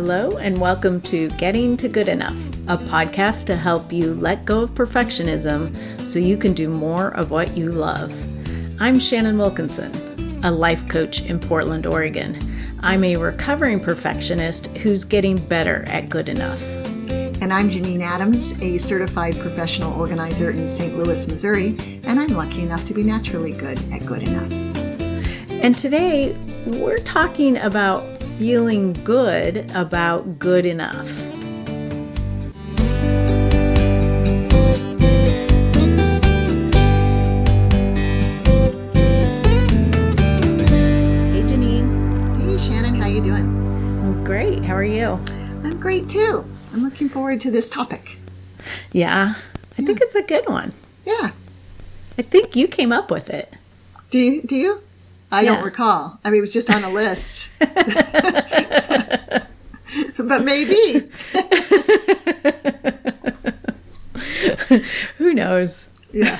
Hello and welcome to Getting to Good Enough, a podcast to help you let go of perfectionism so you can do more of what you love. I'm Shannon Wilkinson, a life coach in Portland, Oregon. I'm a recovering perfectionist who's getting better at good enough. And I'm Janine Adams, a certified professional organizer in St. Louis, Missouri, and I'm lucky enough to be naturally good at good enough. And today we're talking about feeling good about good enough. Hey Janine. Hey Shannon, how you doing? I'm great. How are you? I'm great too. I'm looking forward to this topic. Yeah, I think it's a good one. Yeah. I think you came up with it. Do you? I don't recall. I mean, it was just on a list. But maybe. Who knows? Yeah.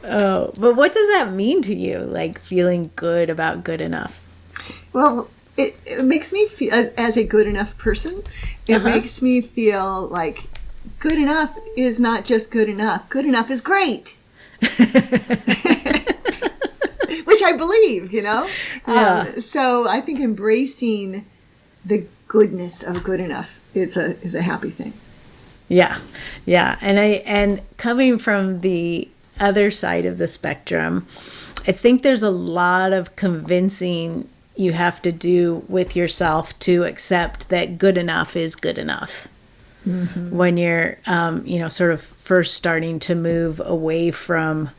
Oh, but what does that mean to you? Like feeling good about good enough? Well, it makes me feel, as a good enough person, it makes me feel like good enough is not just good enough. Good enough is great. Which I believe, you know? Yeah. So I think embracing the goodness of good enough is a happy thing. Yeah. Yeah. And coming from the other side of the spectrum, I think there's a lot of convincing you have to do with yourself to accept that good enough is good enough. Mm-hmm. When you're, sort of first starting to move away from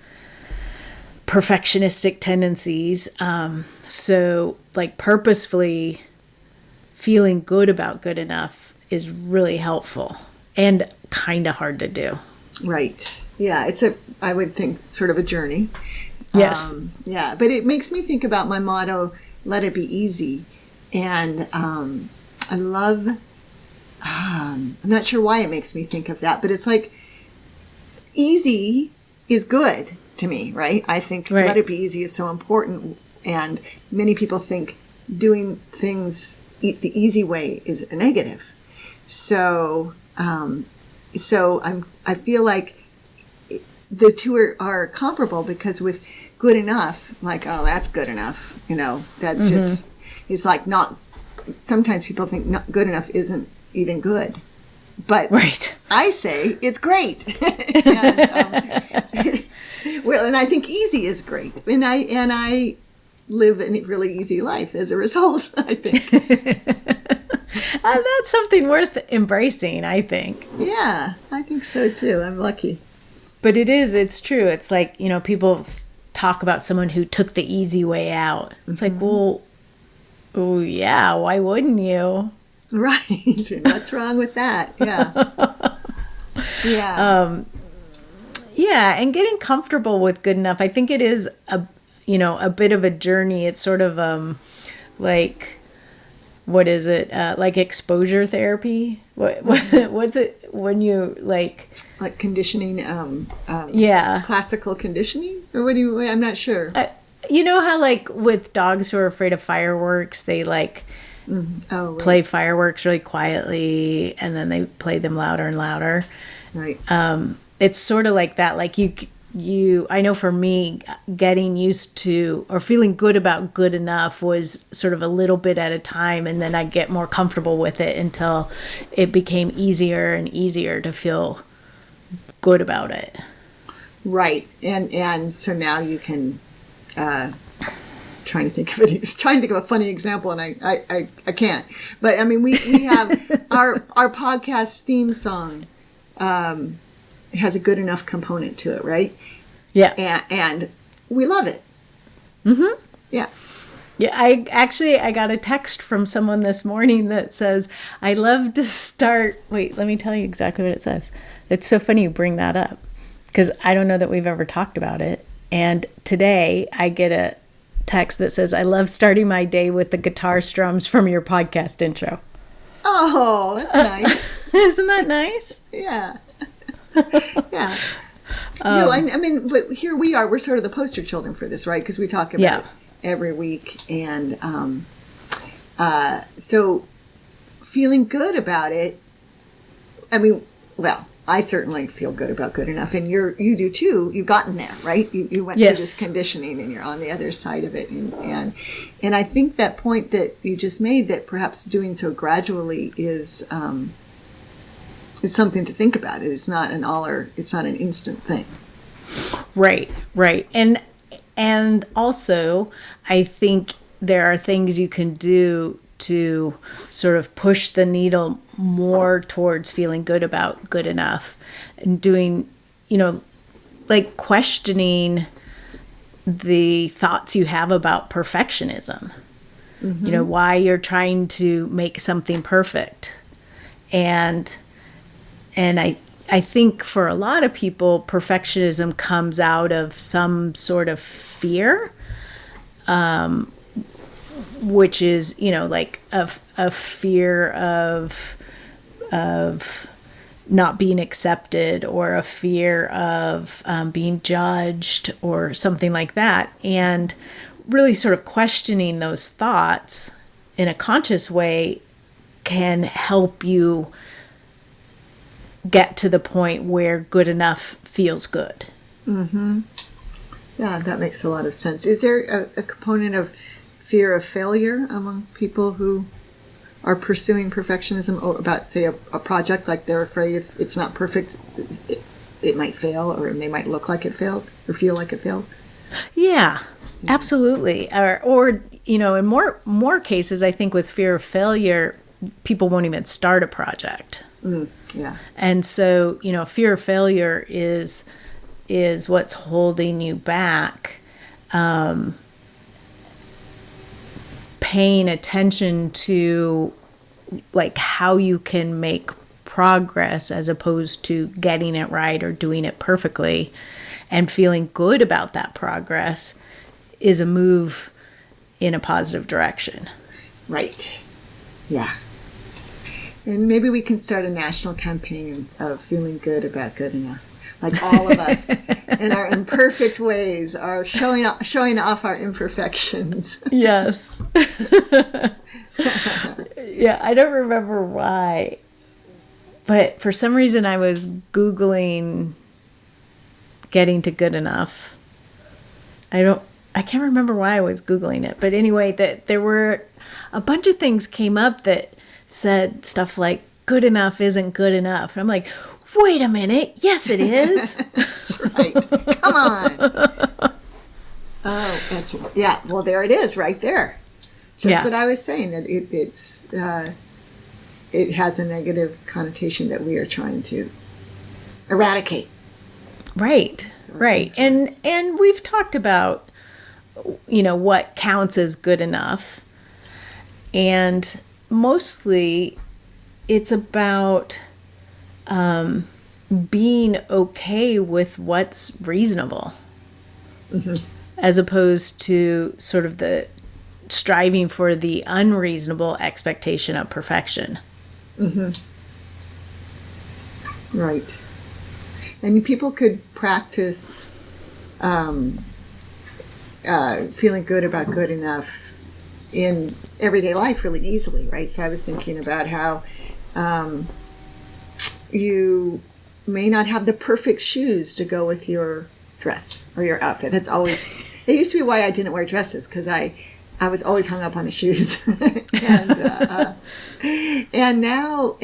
perfectionistic tendencies. So like purposefully feeling good about good enough is really helpful and kind of hard to do. Right. Yeah. I would think sort of a journey. Yes. Yeah. But it makes me think about my motto, let it be easy. And I love, I'm not sure why it makes me think of that, but it's like easy is good to me, right? I think let it be easy is so important. And many people think doing things the easy way is a negative. So I feel like the two are comparable, because with good enough, like, oh, that's good enough. You know, that's just, it's like not, sometimes people think not good enough isn't even good. But I say it's great. And I think easy is great. And I live a really easy life as a result, I think. That's something worth embracing, I think. Yeah, I think so too. I'm lucky. But it's true. It's like, people talk about someone who took the easy way out. It's like, well, oh yeah, why wouldn't you? Right. What's wrong with that? Yeah. Yeah. Yeah, and getting comfortable with good enough. I think it is a bit of a journey. It's sort of like, what is it? Like exposure therapy? What's it when you like conditioning? Classical conditioning, or what do you? I'm not sure. You know how like with dogs who are afraid of fireworks, they like play fireworks really quietly, and then they play them louder and louder. Right. It's sort of like that. Like I know for me, getting used to or feeling good about good enough was sort of a little bit at a time. And then I get more comfortable with it until it became easier and easier to feel good about it. Right. And so now you can, trying to think of a funny example, and I can't. But I mean, we have our podcast theme song has a good enough component to it, right? Yeah. And we love it. Mm-hmm. Yeah. Yeah, I got a text from someone this morning that says, I love to start... Wait, let me tell you exactly what it says. It's so funny you bring that up, because I don't know that we've ever talked about it. And today I get a text that says, I love starting my day with the guitar strums from your podcast intro. Oh, that's nice. Isn't that nice? Yeah. Yeah. I mean, but here we are. We're sort of the poster children for this, right? Because we talk about every week. And so feeling good about it. I mean, well, I certainly feel good about good enough, and you do too. You've gotten there, right? You went through this conditioning, and you're on the other side of it. And I think that point that you just made, that perhaps doing so gradually is something to think about. It's not it's not an instant thing. Right. And also, I think there are things you can do to sort of push the needle more towards feeling good about good enough, and doing, like questioning the thoughts you have about perfectionism, why you're trying to make something perfect. And I think for a lot of people, perfectionism comes out of some sort of fear, which is, like a fear of not being accepted, or a fear of being judged, or something like that. And really sort of questioning those thoughts in a conscious way can help you get to the point where good enough feels good. Mm-hmm. Yeah, that makes a lot of sense. Is there a component of fear of failure among people who are pursuing perfectionism, or about, say, a project? Like, they're afraid if it's not perfect, it might fail, or they might look like it failed, or feel like it failed? Yeah, absolutely. Or in more cases, I think with fear of failure, people won't even start a project. Yeah. And so, fear of failure is what's holding you back. Paying attention to, like, how you can make progress as opposed to getting it right or doing it perfectly, and feeling good about that progress is a move in a positive direction. Right. Yeah. And maybe we can start a national campaign of feeling good about good enough. Like, all of us in our imperfect ways are showing off our imperfections. Yes. Yeah, I don't remember why, but for some reason I was Googling getting to good enough. I can't remember why I was Googling it, but anyway, that there were a bunch of things came up that said stuff like, good enough isn't good enough. And I'm like, wait a minute. Yes, it is. That's right. Come on. Oh, yeah. Well, there it is, right there. Just what I was saying, that it has a negative connotation that we are trying to eradicate. Right. And we've talked about, what counts as good enough. And mostly it's about being okay with what's reasonable, as opposed to sort of the striving for the unreasonable expectation of perfection. Right. And people could practice feeling good about good enough in everyday life really easily, right? So I was thinking about how you may not have the perfect shoes to go with your dress or your outfit. That's always, it used to be why I didn't wear dresses, because I was always hung up on the shoes. And now,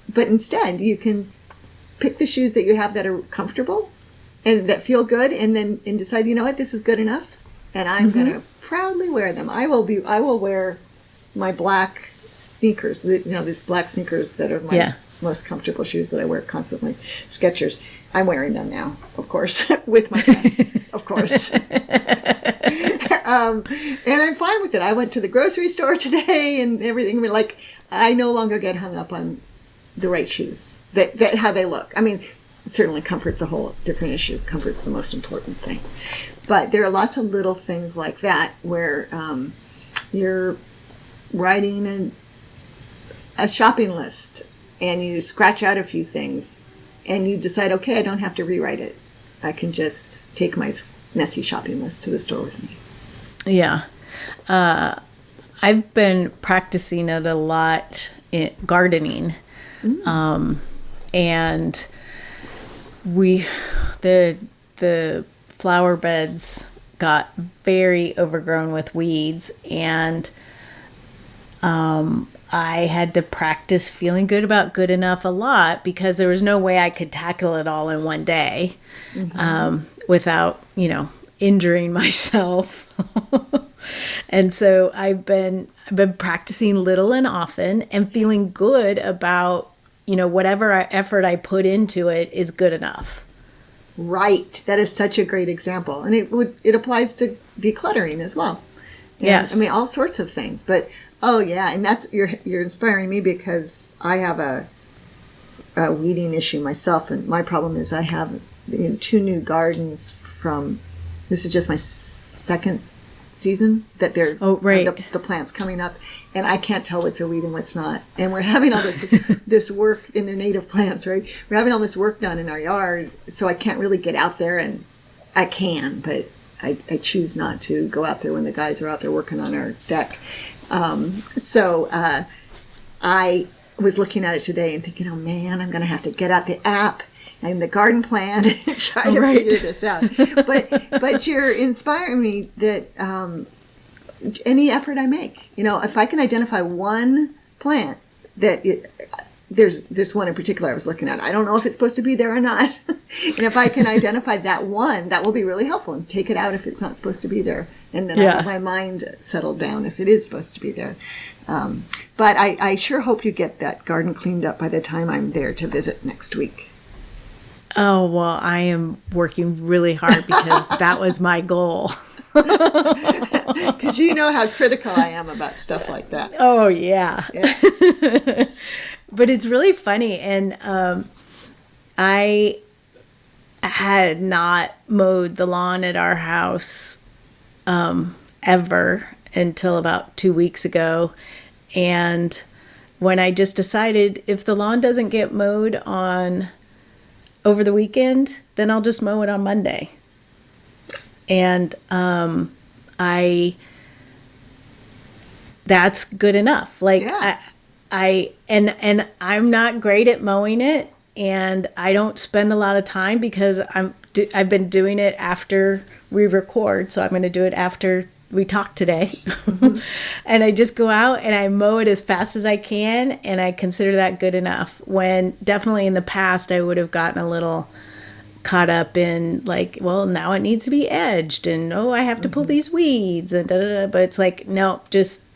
but instead you can pick the shoes that you have that are comfortable and that feel good, and decide, this is good enough, and I'm going to proudly wear them. I will wear my black sneakers, these black sneakers that are my most comfortable shoes that I wear constantly, Skechers. I'm wearing them now, of course, with my dress, of course. And I'm fine with it. I went to the grocery store today and everything. I mean, like, I no longer get hung up on the right shoes, that how they look. I mean, certainly comfort's a whole different issue. Comfort's the most important thing. But there are lots of little things like that where you're writing a shopping list and you scratch out a few things and you decide, okay, I don't have to rewrite it. I can just take my messy shopping list to the store with me. Yeah. I I've been practicing it a lot in gardening. And the flower beds got very overgrown with weeds, and I had to practice feeling good about good enough a lot, because there was no way I could tackle it all in one day without, injuring myself. And so I've been practicing little and often and feeling good about, whatever effort I put into it is good enough. Right. That is such a great example. And it applies to decluttering as well. And, Yes. I mean, all sorts of things. But, oh, yeah. And you're inspiring me, because I have a weeding issue myself. And my problem is I have 2 new gardens this is just my second season that they're the plants coming up, and I can't tell what's a weed and what's not. And we're having all this work in their native plants, right? We're having all this work done in our yard, so I can't really get out there, and I can, but I choose not to go out there when the guys are out there working on our deck. So I was looking at it today and thinking, oh man, I'm going to have to get out the app and the garden plan and try to figure this out. But you're inspiring me that any effort I make, if I can identify one plant there's one in particular I was looking at. I don't know if it's supposed to be there or not. And if I can identify that one, that will be really helpful, and take it out if it's not supposed to be there. And then I'll have my mind settled down if it is supposed to be there. But I sure hope you get that garden cleaned up by the time I'm there to visit next week. Oh, well, I am working really hard, because that was my goal. Because you know how critical I am about stuff like that. Oh, yeah. But it's really funny. And I had not mowed the lawn at our house ever until about 2 weeks ago. And when I just decided, if the lawn doesn't get mowed over the weekend, then I'll just mow it on Monday. And that's good enough. Like, and I'm not great at mowing it, and I don't spend a lot of time, because I've been doing it after we record, so I'm going to do it after we talk today. And I just go out and I mow it as fast as I can, and I consider that good enough. When definitely in the past I would have gotten a little caught up in, like, well, now it needs to be edged, and I have to pull these weeds, and but it's like, no, just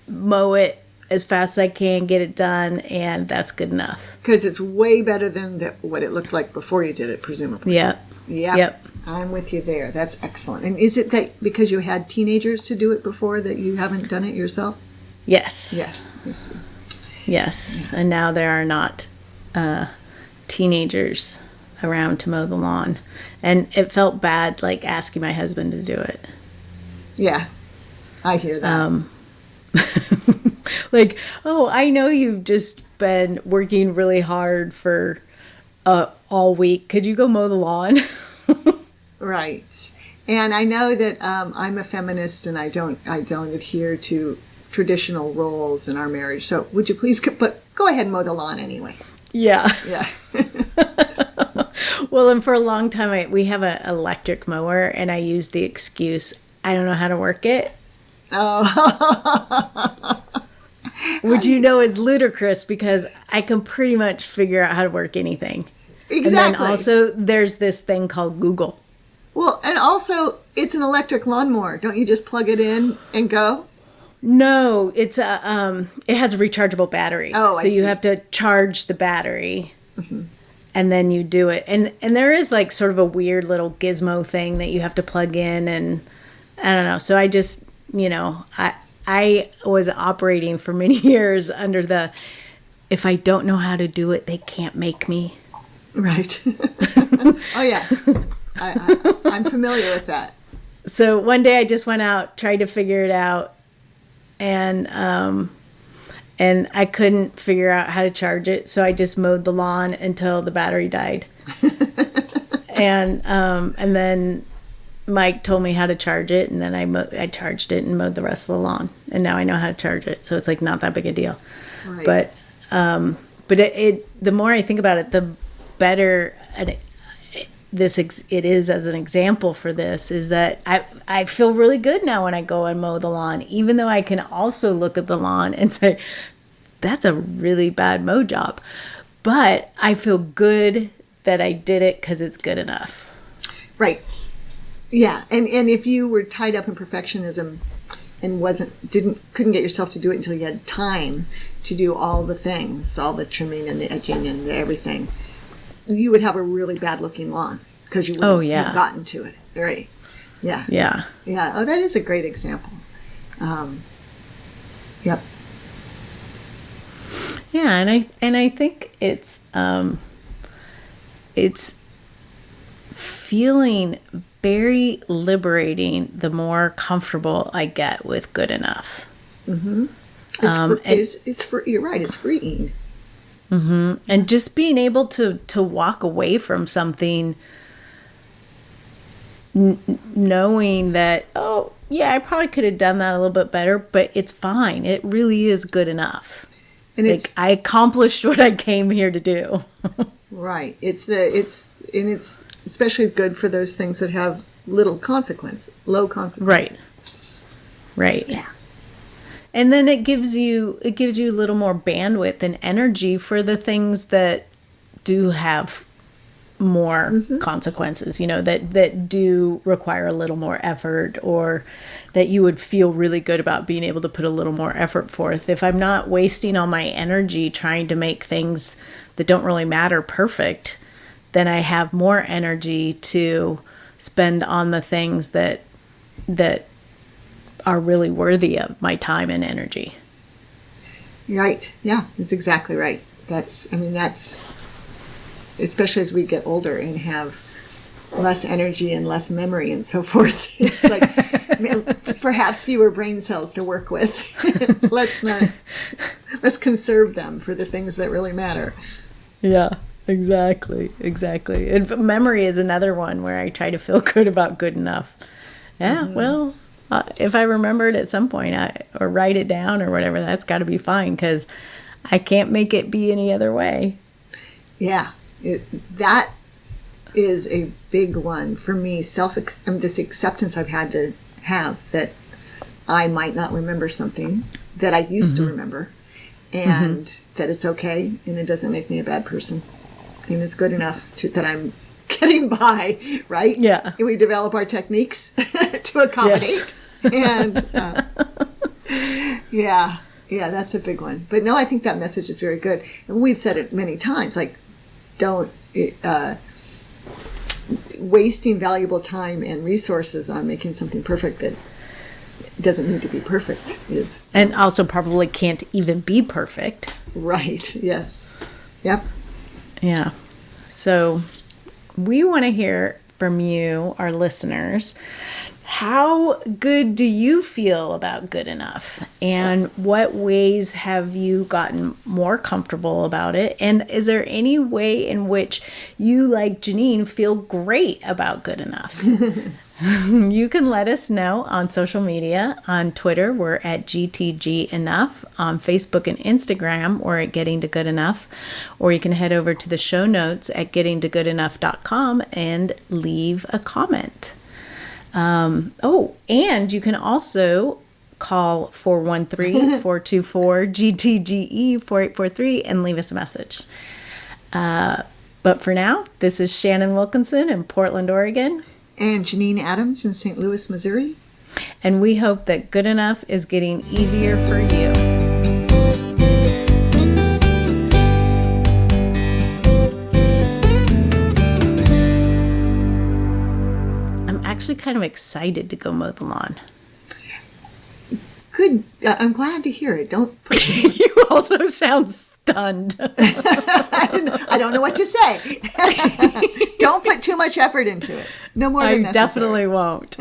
mow it as fast as I can, get it done, and that's good enough. Because it's way better than what it looked like before you did it, presumably. Yep. I'm with you there. That's excellent. And is it that because you had teenagers to do it before that you haven't done it yourself? Yes. Yes. I see. Yes. And now there are not teenagers around to mow the lawn. And it felt bad, like, asking my husband to do it. Yeah. I hear that. Like, oh, I know you've just been working really hard for all week. Could you go mow the lawn? Right. And I know that I'm a feminist, and I don't adhere to traditional roles in our marriage. So would you please go ahead and mow the lawn anyway? Yeah. Yeah. Well, and for a long time, we have an electric mower, and I use the excuse, I don't know how to work it. Oh. Which is ludicrous, because I can pretty much figure out how to work anything. Exactly. And then also there's this thing called Google. Well, and also it's an electric lawnmower. Don't you just plug it in and go? No, it's it has a rechargeable battery. Oh, so you have to charge the battery. And then you do it. And there is, like, sort of a weird little gizmo thing that you have to plug in, and I don't know. So I just, I was operating for many years under if I don't know how to do it, they can't make me. Right. Oh, yeah. I'm familiar with that. So one day I just went out, tried to figure it out, and I couldn't figure out how to charge it, so I just mowed the lawn until the battery died. And then Mike told me how to charge it, and then I charged it and mowed the rest of the lawn, and now I know how to charge it, so it's like not that big a deal. Right. But the more I think about it, the better it is as an example for this, is that I feel really good now when I go and mow the lawn, even though I can also look at the lawn and say, that's a really bad mow job. But I feel good that I did it because it's good enough. Right. Yeah. And if you were tied up in perfectionism and couldn't get yourself to do it until you had time to do all the things, all the trimming and the edging and the everything, you would have a really bad looking lawn because you wouldn't have gotten to it. Right. Yeah. Yeah. Yeah. Oh, that is a great example. Yep. Yeah, and I think it's feeling very liberating the more comfortable I get with good enough. Mm-hmm. You're right. It's freeing. Mm-hmm. And just being able to walk away from something, knowing that, oh yeah, I probably could have done that a little bit better, but it's fine. It really is good enough. And like, I accomplished what I came here to do. Right. It's especially good for those things that have low consequences. Right. Yeah. And then it gives you a little more bandwidth and energy for the things that do have more consequences, that do require a little more effort, or that you would feel really good about being able to put a little more effort forth. If I'm not wasting all my energy trying to make things that don't really matter perfect, then I have more energy to spend on the things that are really worthy of my time and energy. Right. Yeah, that's exactly right. That's especially as we get older and have less energy and less memory and so forth. It's like perhaps fewer brain cells to work with. Let's conserve them for the things that really matter. Yeah, exactly. And memory is another one where I try to feel good about good enough. Yeah, well, if I remember it at some point or write it down or whatever, that's got to be fine, because I can't make it be any other way. Yeah. That is a big one for me. This acceptance I've had to have that I might not remember something that I used to remember, and that it's okay, and it doesn't make me a bad person, and it's good enough that I'm getting by, right? Yeah. And we develop our techniques to accommodate. Yes. And yeah, that's a big one. But no, I think that message is very good, and we've said it many times. Like, don't wasting valuable time and resources on making something perfect that doesn't need to be perfect is, and also probably can't even be perfect. Right. Yes. Yep. Yeah. So we want to hear from you, our listeners. How good do you feel about good enough? And what ways have you gotten more comfortable about it? And is there any way in which you, like Janine, feel great about good enough? You can let us know on social media. On Twitter, we're at GTG Enough. On Facebook and Instagram, we're at Getting to Good Enough. Or you can head over to the show notes at gettingtogoodenough.com and leave a comment. And you can also call 413-424-GTGE-4843 and leave us a message. But for now, this is Shannon Wilkinson in Portland, Oregon. And Janine Adams in St. Louis, Missouri. And we hope that good enough is getting easier for you. Actually kind of excited to go mow the lawn. Good. I'm glad to hear it. Don't put You also sound stunned. I don't know what to say. Don't put too much effort into it. No more than necessary. I definitely won't.